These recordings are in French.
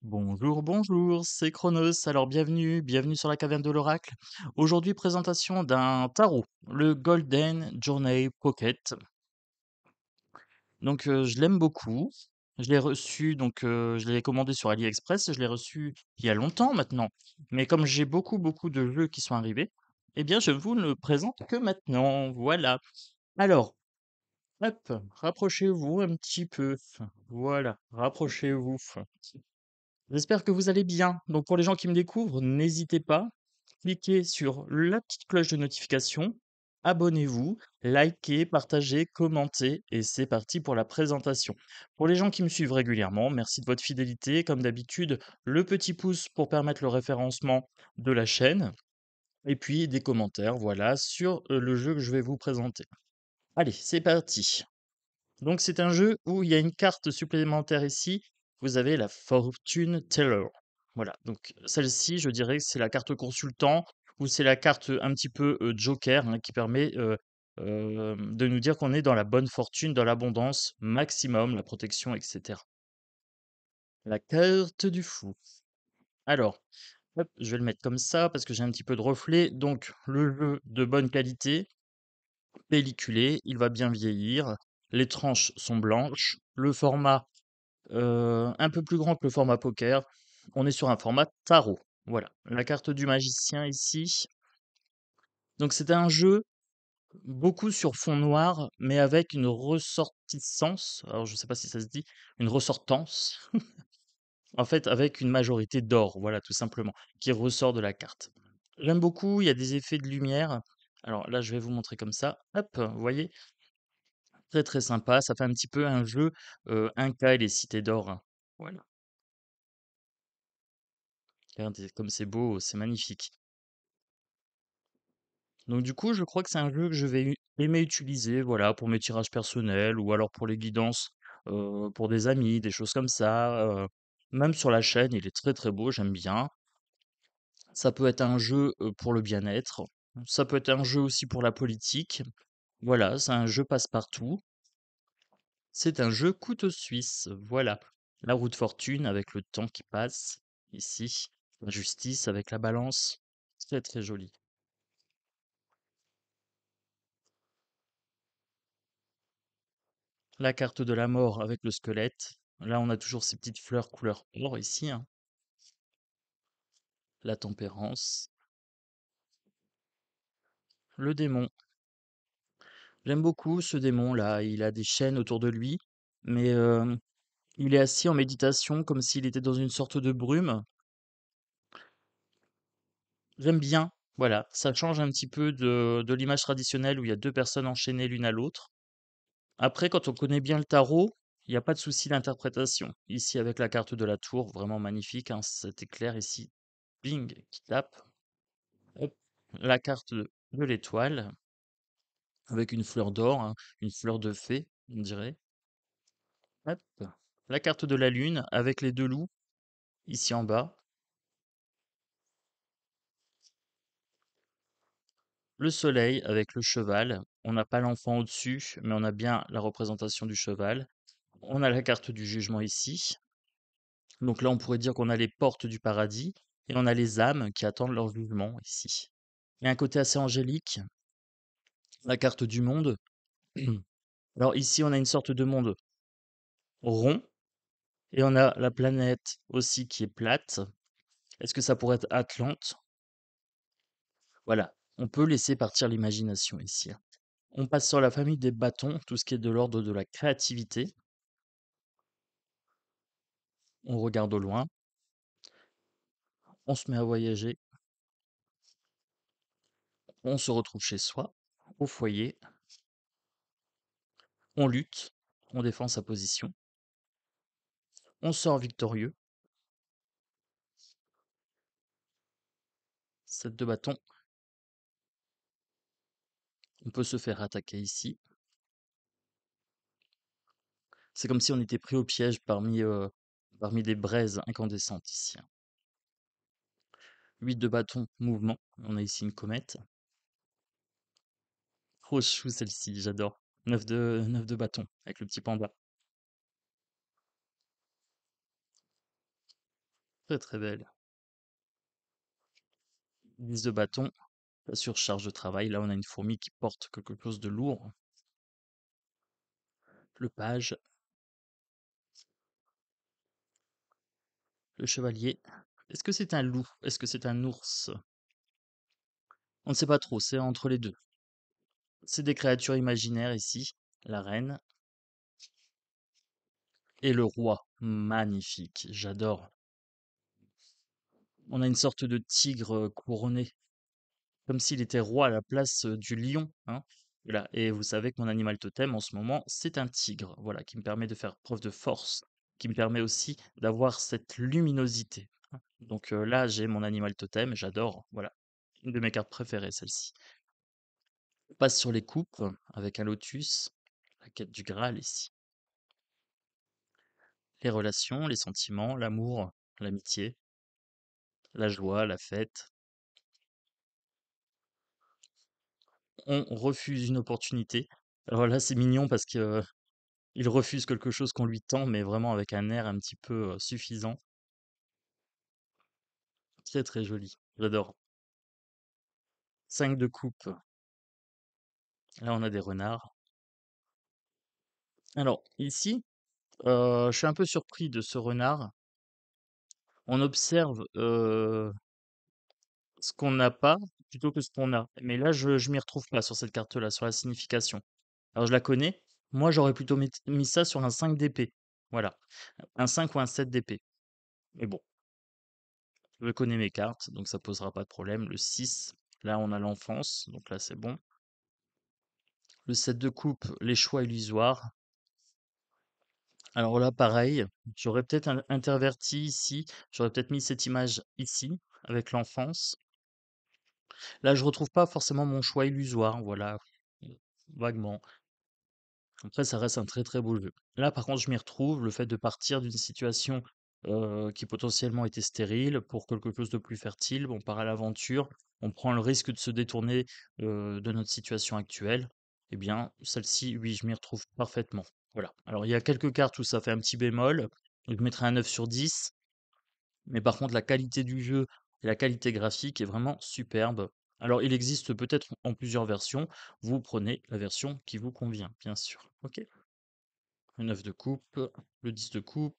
Bonjour, bonjour, c'est Chronos. Alors bienvenue sur la caverne de l'oracle. Aujourd'hui, présentation d'un tarot, le Golden Journey Pocket. Je l'aime beaucoup. Je l'ai reçu, je l'ai commandé sur AliExpress. Je l'ai reçu il y a longtemps maintenant. Mais comme j'ai beaucoup de jeux qui sont arrivés, eh bien, je vous ne le présente que maintenant. Voilà. Alors, hop, rapprochez-vous un petit peu. Voilà, rapprochez-vous. J'espère que vous allez bien. Donc pour les gens qui me découvrent, n'hésitez pas, cliquez sur la petite cloche de notification, abonnez-vous, likez, partagez, commentez et c'est parti pour la présentation. Pour les gens qui me suivent régulièrement, merci de votre fidélité. Comme d'habitude, le petit pouce pour permettre le référencement de la chaîne et puis des commentaires, voilà, sur le jeu que je vais vous présenter. Allez, c'est parti. Donc c'est un jeu où il y a une carte supplémentaire ici. Vous avez la Fortune Teller. Voilà, donc celle-ci, je dirais que c'est la carte consultant ou c'est la carte un petit peu joker hein, qui permet de nous dire qu'on est dans la bonne fortune, dans l'abondance maximum, la protection, etc. La carte du fou. Alors, hop, je vais le mettre comme ça parce que j'ai un petit peu de reflet. Donc, le jeu de bonne qualité, pelliculé, il va bien vieillir. Les tranches sont blanches. Le format un peu plus grand que le format poker. On est sur un format tarot. Voilà, la carte du magicien ici. Donc c'est un jeu beaucoup sur fond noir, mais avec une ressortissance, alors je ne sais pas si ça se dit, une ressortance, en fait avec une majorité d'or, voilà tout simplement, qui ressort de la carte. J'aime beaucoup, il y a des effets de lumière. Alors là, je vais vous montrer comme ça. Hop, vous voyez, très très sympa. Ça fait un petit peu un jeu Inca et les cités d'or, hein. Voilà. Regardez comme c'est beau, c'est magnifique. Donc du coup, je crois que c'est un jeu que je vais aimer utiliser, voilà, pour mes tirages personnels ou alors pour les guidances pour des amis, des choses comme ça. Même sur la chaîne, il est très très beau, j'aime bien. Ça peut être un jeu pour le bien-être. Ça peut être un jeu aussi pour la politique. Voilà, c'est un jeu passe-partout. C'est un jeu couteau suisse. Voilà. La roue de fortune avec le temps qui passe. Ici, la justice avec la balance. Très très joli. La carte de la mort avec le squelette. Là, on a toujours ces petites fleurs couleur or ici, hein. La tempérance. Le démon. J'aime beaucoup ce démon-là. Il a des chaînes autour de lui, mais il est assis en méditation comme s'il était dans une sorte de brume. J'aime bien. Voilà, ça change un petit peu de l'image traditionnelle où il y a deux personnes enchaînées l'une à l'autre. Après, quand on connaît bien le tarot, il n'y a pas de souci d'interprétation. Ici, avec la carte de la tour, vraiment magnifique, hein, cet éclair ici, bing, qui tape. Hop, la carte de l'étoile avec une fleur d'or, hein, une fleur de fée, on dirait. Hop, la carte de la lune avec les deux loups ici en bas. Le soleil avec le cheval. On n'a pas l'enfant au-dessus, mais on a bien la représentation du cheval. On a la carte du jugement ici. Donc là, on pourrait dire qu'on a les portes du paradis et on a les âmes qui attendent leur jugement ici. Il y a un côté assez angélique. La carte du monde. Alors ici, on a une sorte de monde rond. Et on a la planète aussi qui est plate. Est-ce que ça pourrait être Atlante? Voilà, on peut laisser partir l'imagination ici, hein. On passe sur la famille des bâtons, tout ce qui est de l'ordre de la créativité. On regarde au loin, on se met à voyager, on se retrouve chez soi, au foyer, on lutte, on défend sa position, on sort victorieux. 7 de bâton, on peut se faire attaquer ici. C'est comme si on était pris au piège parmi des braises incandescentes ici, hein. 8 de bâton, mouvement. On a ici une comète. Trop chou celle-ci, j'adore. 9 de bâton, avec le petit panda. Très, très belle. 10 de bâton, la surcharge de travail. Là, on a une fourmi qui porte quelque chose de lourd. Le page, le chevalier. Est-ce que c'est un loup? Est-ce que c'est un ours? On ne sait pas trop, c'est entre les deux. C'est des créatures imaginaires ici. La reine et le roi. Magnifique, j'adore. On a une sorte de tigre couronné, comme s'il était roi à la place du lion, hein. Voilà. Et vous savez que mon animal totem en ce moment, c'est un tigre, voilà, qui me permet de faire preuve de force, qui me permet aussi d'avoir cette luminosité, hein. Donc là, j'ai mon animal totem, j'adore, voilà. Une de mes cartes préférées, celle-ci. On passe sur les coupes avec un lotus, la quête du Graal ici. Les relations, les sentiments, l'amour, l'amitié, la joie, la fête. On refuse une opportunité. Alors là, c'est mignon parce que il refuse quelque chose qu'on lui tend, mais vraiment avec un air un petit peu suffisant. Très très joli. J'adore. 5 de coupe. Là, on a des renards. Alors, ici, je suis un peu surpris de ce renard. On observe ce qu'on n'a pas plutôt que ce qu'on a. Mais là, je m'y retrouve pas sur cette carte-là, sur la signification. Alors, je la connais. Moi, j'aurais plutôt mis ça sur un 5 d'épée. Voilà. Un 5 ou un 7 d'épée. Mais bon, je connais mes cartes, donc ça posera pas de problème. Le 6, là, on a l'enfance, donc là, c'est bon. Le 7 de coupe, les choix illusoires. Alors là, pareil, j'aurais peut-être interverti ici. J'aurais peut-être mis cette image ici, avec l'enfance. Là, je retrouve pas forcément mon choix illusoire, voilà, vaguement. Après, ça reste un très très beau jeu. Là, par contre, je m'y retrouve, le fait de partir d'une situation qui potentiellement était stérile pour quelque chose de plus fertile. On part à l'aventure, on prend le risque de se détourner de notre situation actuelle. Eh bien, celle-ci, oui, je m'y retrouve parfaitement. Voilà. Alors, il y a quelques cartes où ça fait un petit bémol. Je mettrai un 9 sur 10. Mais par contre, la qualité du jeu et la qualité graphique est vraiment superbe. Alors, il existe peut-être en plusieurs versions. Vous prenez la version qui vous convient, bien sûr. Ok. Le 9 de coupe, le 10 de coupe.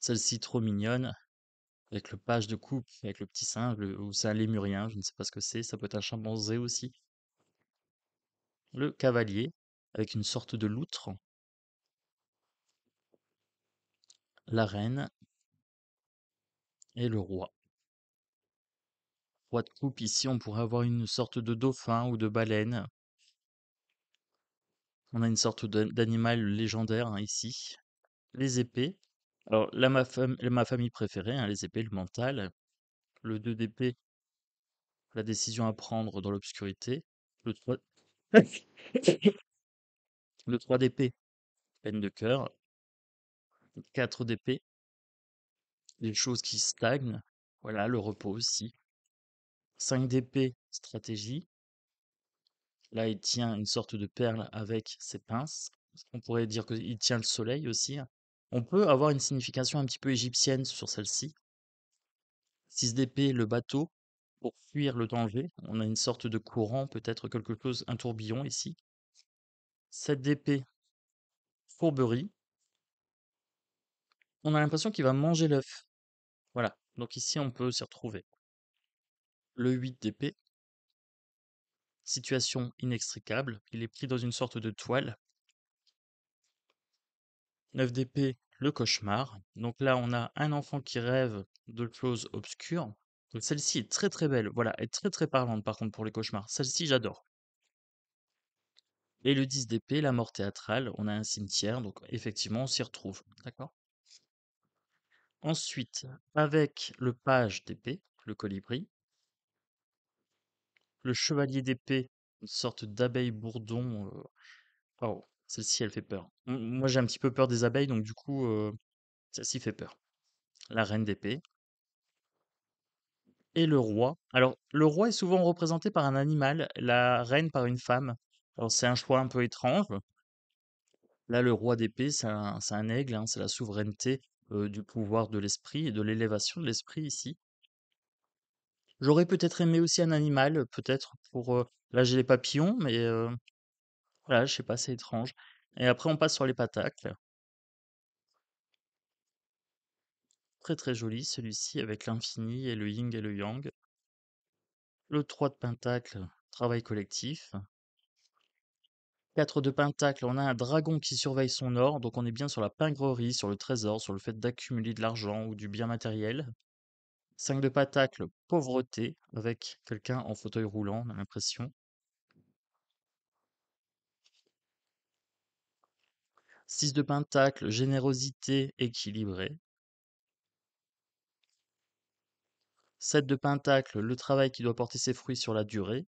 Celle-ci trop mignonne, avec le page de coupe, avec le petit singe, ou c'est un lémurien, je ne sais pas ce que c'est. Ça peut être un chimpanzé aussi. Le cavalier, avec une sorte de loutre. La reine et le roi. Roi de coupe, ici, on pourrait avoir une sorte de dauphin ou de baleine. On a une sorte d'animal légendaire, hein, ici. Les épées. Alors là, ma famille préférée, hein, les épées, le mental. Le 2 d'épée, la décision à prendre dans l'obscurité. Le 3, le 3 d'épée, peine de cœur. 4 d'épée, les choses qui stagnent. Voilà, le repos aussi. 5 d'épée, stratégie. Là, il tient une sorte de perle avec ses pinces. On pourrait dire qu'il tient le soleil aussi, hein. On peut avoir une signification un petit peu égyptienne sur celle-ci. 6 d'épée, le bateau, pour fuir le danger. On a une sorte de courant, peut-être quelque chose, un tourbillon ici. 7 d'épée, fourberie. On a l'impression qu'il va manger l'œuf. Voilà, donc ici on peut s'y retrouver. Le 8 d'épée, situation inextricable. Il est pris dans une sorte de toile. 9 d'épée, le cauchemar. Donc là, on a un enfant qui rêve de choses obscures. Donc celle-ci est très très belle. Voilà, elle est très très parlante par contre pour les cauchemars. Celle-ci, j'adore. Et le 10 d'épée, la mort théâtrale. On a un cimetière, donc effectivement, on s'y retrouve. D'accord? Ensuite, avec le page d'épée, le colibri, le chevalier d'épée, une sorte d'abeille bourdon. Oh, celle-ci, elle fait peur. Moi, j'ai un petit peu peur des abeilles, donc du coup, celle-ci fait peur. La reine d'épée et le roi. Alors, le roi est souvent représenté par un animal, la reine par une femme. Alors, c'est un choix un peu étrange. Là, le roi d'épée, c'est un aigle, hein, c'est la souveraineté. du pouvoir de l'esprit et de l'élévation de l'esprit ici. J'aurais peut-être aimé aussi un animal, peut-être pour, là j'ai les papillons, mais voilà, je sais pas, c'est étrange. Et après on passe sur les pentacles. Très, très joli celui-ci avec l'infini et le yin et le yang. Le 3 de pentacle, travail collectif. 4 de pentacle, on a un dragon qui surveille son or, donc on est bien sur la pingrerie, sur le trésor, sur le fait d'accumuler de l'argent ou du bien matériel. 5 de pentacle, pauvreté, avec quelqu'un en fauteuil roulant, on a l'impression. 6 de pentacle, générosité équilibrée. 7 de pentacle, le travail qui doit porter ses fruits sur la durée.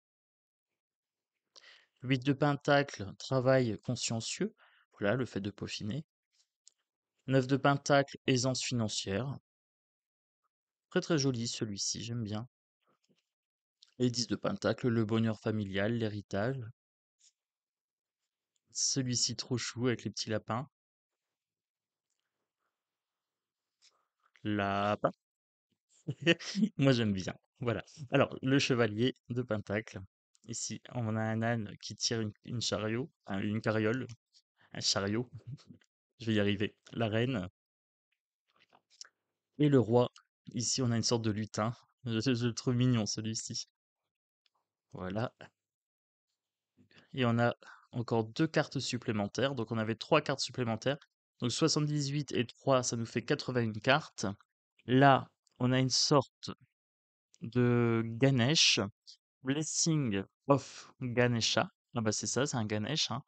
8 de pentacle, travail consciencieux, voilà le fait de peaufiner. 9 de pentacle, aisance financière. Très très joli celui-ci, j'aime bien. Et 10 de pentacle, le bonheur familial, l'héritage. Celui-ci trop chou avec les petits lapins. Lapin. Moi j'aime bien. Voilà. Alors, le chevalier de pentacle. Ici, on a un âne qui tire une chariot, une carriole, un chariot. Je vais y arriver. La reine et le roi. Ici, on a une sorte de lutin. Je le trouve mignon celui-ci. Voilà. Et on a encore 2 cartes supplémentaires. Donc on avait 3 cartes supplémentaires. Donc 78 et 3, ça nous fait 81 cartes. Là, on a une sorte de Ganesh, Blessing of Ganesha. Ah bah c'est ça, c'est un Ganesh, hein.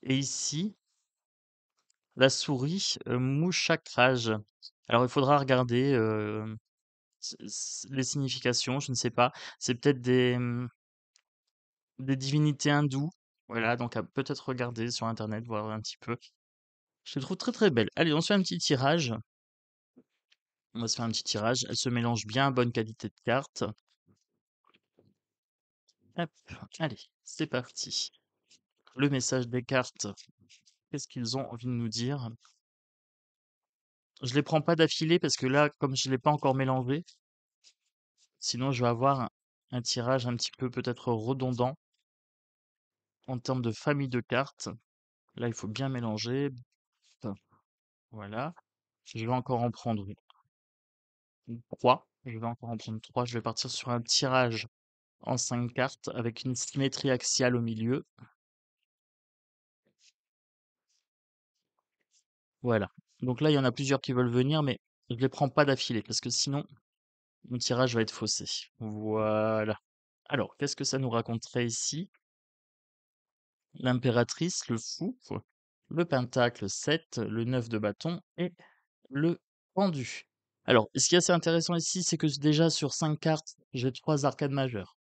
Et ici, la souris Mushakraj. Alors il faudra regarder les significations, je ne sais pas. C'est peut-être des divinités hindoues. Voilà, donc à peut-être regarder sur internet, voir un petit peu. Je les trouve très très belles. Allez, on se fait un petit tirage. On va se faire un petit tirage. Elles se mélangent bien, bonne qualité de carte. Hop, allez, c'est parti. Le message des cartes, qu'est-ce qu'ils ont envie de nous dire? Je les prends pas d'affilée parce que là, comme je l'ai pas encore mélangé, sinon je vais avoir un tirage un petit peu peut-être redondant en termes de famille de cartes. Là, il faut bien mélanger. Hop, voilà. Je vais encore en prendre 3. Je vais encore en prendre 3. Je vais partir sur un tirage en 5 cartes avec une symétrie axiale au milieu. Voilà. Donc là, il y en a plusieurs qui veulent venir, mais je les prends pas d'affilée parce que sinon, mon tirage va être faussé. Voilà. Alors, qu'est-ce que ça nous raconterait ici? L'impératrice, le fou, le pentacle 7, le 9 de bâton et le pendu. Alors, ce qui est assez intéressant ici, c'est que déjà sur 5 cartes, j'ai 3 arcades majeures.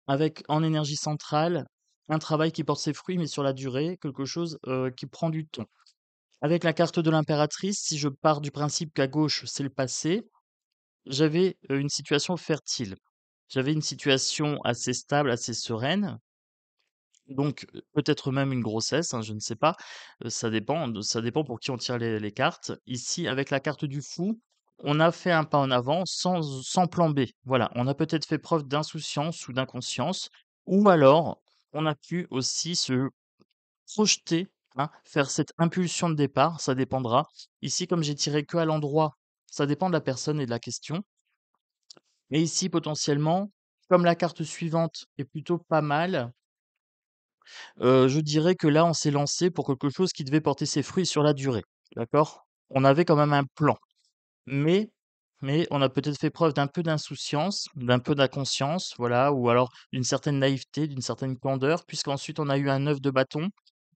Avec en énergie centrale, un travail qui porte ses fruits, mais sur la durée, quelque chose qui prend du temps. Avec la carte de l'impératrice, si je pars du principe qu'à gauche, c'est le passé, j'avais une situation fertile. J'avais une situation assez stable, assez sereine, donc peut-être même une grossesse, hein, je ne sais pas, ça dépend pour qui on tire les cartes. Ici, avec la carte du fou, on a fait un pas en avant sans plan B. Voilà, on a peut-être fait preuve d'insouciance ou d'inconscience, ou alors on a pu aussi se projeter, hein, faire cette impulsion de départ, ça dépendra. Ici, comme j'ai tiré que à l'endroit, ça dépend de la personne et de la question. Mais ici, potentiellement, comme la carte suivante est plutôt pas mal, je dirais que là, on s'est lancé pour quelque chose qui devait porter ses fruits sur la durée. D'accord? On avait quand même un plan. Mais mais on a peut-être fait preuve d'un peu d'insouciance, d'un peu d'inconscience, voilà, ou alors d'une certaine naïveté, d'une certaine candeur, puisqu'ensuite on a eu un 9 de bâton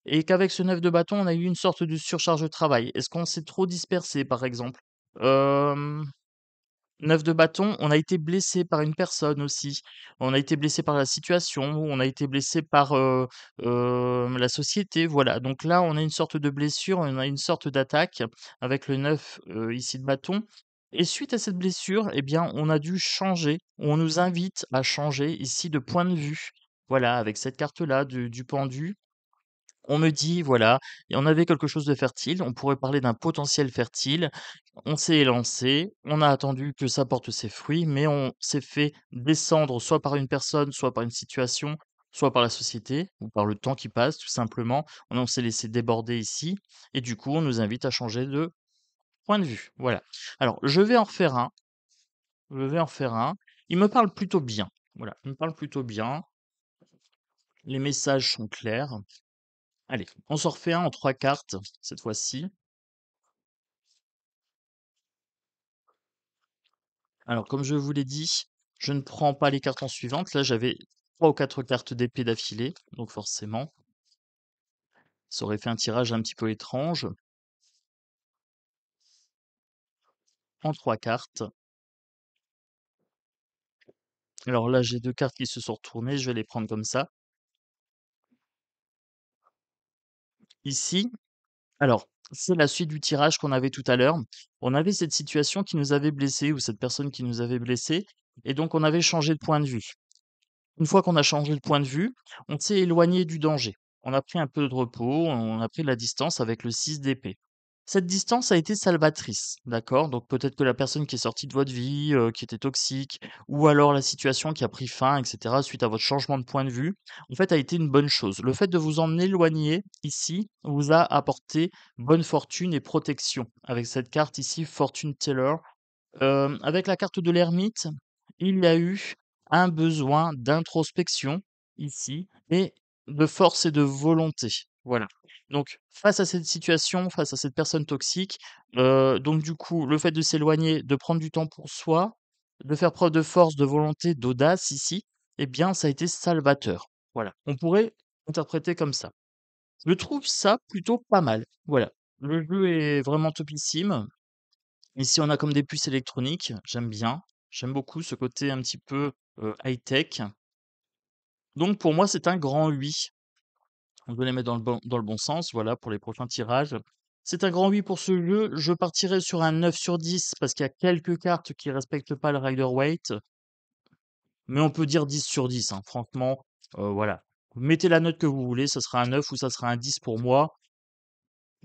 et qu'avec ce 9 de bâton, on a eu une sorte de surcharge de travail. Est-ce qu'on s'est trop dispersé, par exemple? Hem 9 de bâton, on a été blessé par une personne aussi. On a été blessé par la situation, on a été blessé par, la société, voilà. Donc là, on a une sorte de blessure, on a une sorte d'attaque avec le 9, ici de bâton et suite à cette blessure, eh bien, on a dû changer. On nous invite à changer ici de point de vue. Voilà, avec cette carte-là du pendu, On me dit, voilà, et on avait quelque chose de fertile, on pourrait parler d'un potentiel fertile. On s'est élancé, on a attendu que ça porte ses fruits, mais on s'est fait descendre soit par une personne, soit par une situation, soit par la société ou par le temps qui passe, tout simplement. On s'est laissé déborder ici et du coup, on nous invite à changer de point de vue. Voilà. Alors, je vais en refaire un, je vais en refaire un. Il me parle plutôt bien. Voilà, il me parle plutôt bien. Les messages sont clairs. Allez, on s'en refait un en 3 cartes cette fois-ci. Alors, comme je vous l'ai dit, je ne prends pas les cartes en suivante. Là, j'avais 3 ou 4 cartes d'épée d'affilée, donc forcément, ça aurait fait un tirage un petit peu étrange. En 3 cartes. Alors là, j'ai 2 cartes qui se sont retournées, je vais les prendre comme ça. Ici, alors, c'est la suite du tirage qu'on avait tout à l'heure. On avait cette situation qui nous avait blessés ou cette personne qui nous avait blessés et donc on avait changé de point de vue. Une fois qu'on a changé de point de vue, on s'est éloigné du danger. On a pris un peu de repos, on a pris de la distance avec le 6 d'épée. Cette distance a été salvatrice, d'accord? Donc peut-être que la personne qui est sortie de votre vie, qui était toxique, ou alors la situation qui a pris fin, et cetera, suite à votre changement de point de vue, en fait, a été une bonne chose. Le fait de vous en éloigner ici vous a apporté bonne fortune et protection. Avec cette carte ici, Fortune Teller, avec la carte de l'ermite, il y a eu un besoin d'introspection ici et de force et de volonté. Voilà. Donc face à cette situation, face à cette personne toxique, donc du coup, le fait de s'éloigner, de prendre du temps pour soi, de faire preuve de force, de volonté, d'audace ici, eh bien, ça a été salvateur. Voilà. On pourrait interpréter comme ça. Je trouve ça plutôt pas mal. Voilà. Le jeu est vraiment topissime. Ici, on a comme des puces électroniques, j'aime bien. J'aime beaucoup ce côté un petit peu, high-tech. Donc pour moi, c'est un grand 8. On doit les mettre dans le bon sens, voilà, pour les prochains tirages. C'est un grand 8 pour ce jeu. Je partirai sur un 9 sur 10 parce qu'il y a quelques cartes qui respectent pas le Rider Waite, mais on peut dire 10 sur 10, hein. Franchement, voilà. Mettez la note que vous voulez, ça sera un 9 ou ça sera un 10 pour moi.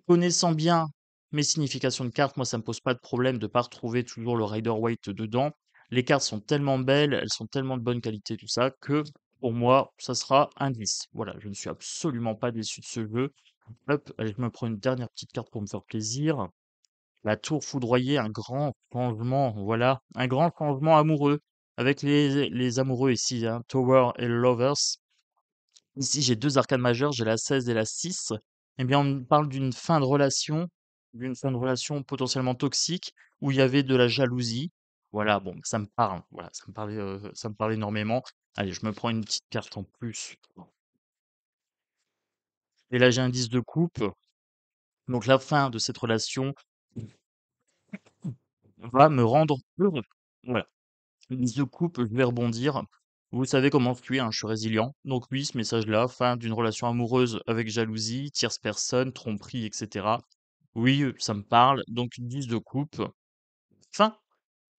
Connaissant bien mes significations de cartes, moi, ça me pose pas de problème de pas retrouver toujours le Rider Waite dedans. Les cartes sont tellement belles, elles sont tellement de bonne qualité, tout ça, que pour moi, ça sera un 10. Voilà, je ne suis absolument pas déçu de ce jeu. Hop, allez, je me prends une dernière petite carte pour me faire plaisir. La tour foudroyée, un grand changement, voilà, un grand changement amoureux avec les amoureux ici, hein, Tower et Lovers. Ici, j'ai 2 arcanes majeures, j'ai la 16 et la 6. Eh bien, on me parle d'une fin de relation potentiellement toxique où il y avait de la jalousie. Voilà, bon, ça me parle, voilà, ça me parle énormément. Allez, je me prends une petite carte en plus. Et là, j'ai un 10 de coupe. Donc la fin de cette relation va me rendre heureux. Voilà. 10 de coupe, je vais rebondir. Vous savez comment je suis, hein, je suis résilient. Donc oui, ce message-là, fin d'une relation amoureuse avec jalousie, tierce personne, tromperie, etc. Oui, ça me parle. Donc 10 de coupe, fin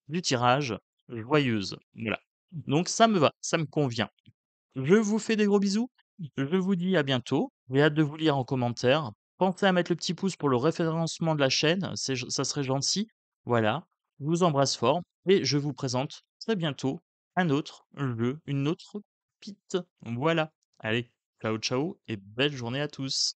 du tirage, joyeuse. Voilà. Donc ça me va, ça me convient. Je vous fais des gros bisous. Je vous dis à bientôt. J'ai hâte de vous lire en commentaire. Pensez à mettre le petit pouce pour le référencement de la chaîne, ça serait gentil. Voilà. Je vous embrasse fort et je vous présente très bientôt un autre jeu, une autre pite. Voilà. Allez, ciao ciao et belle journée à tous.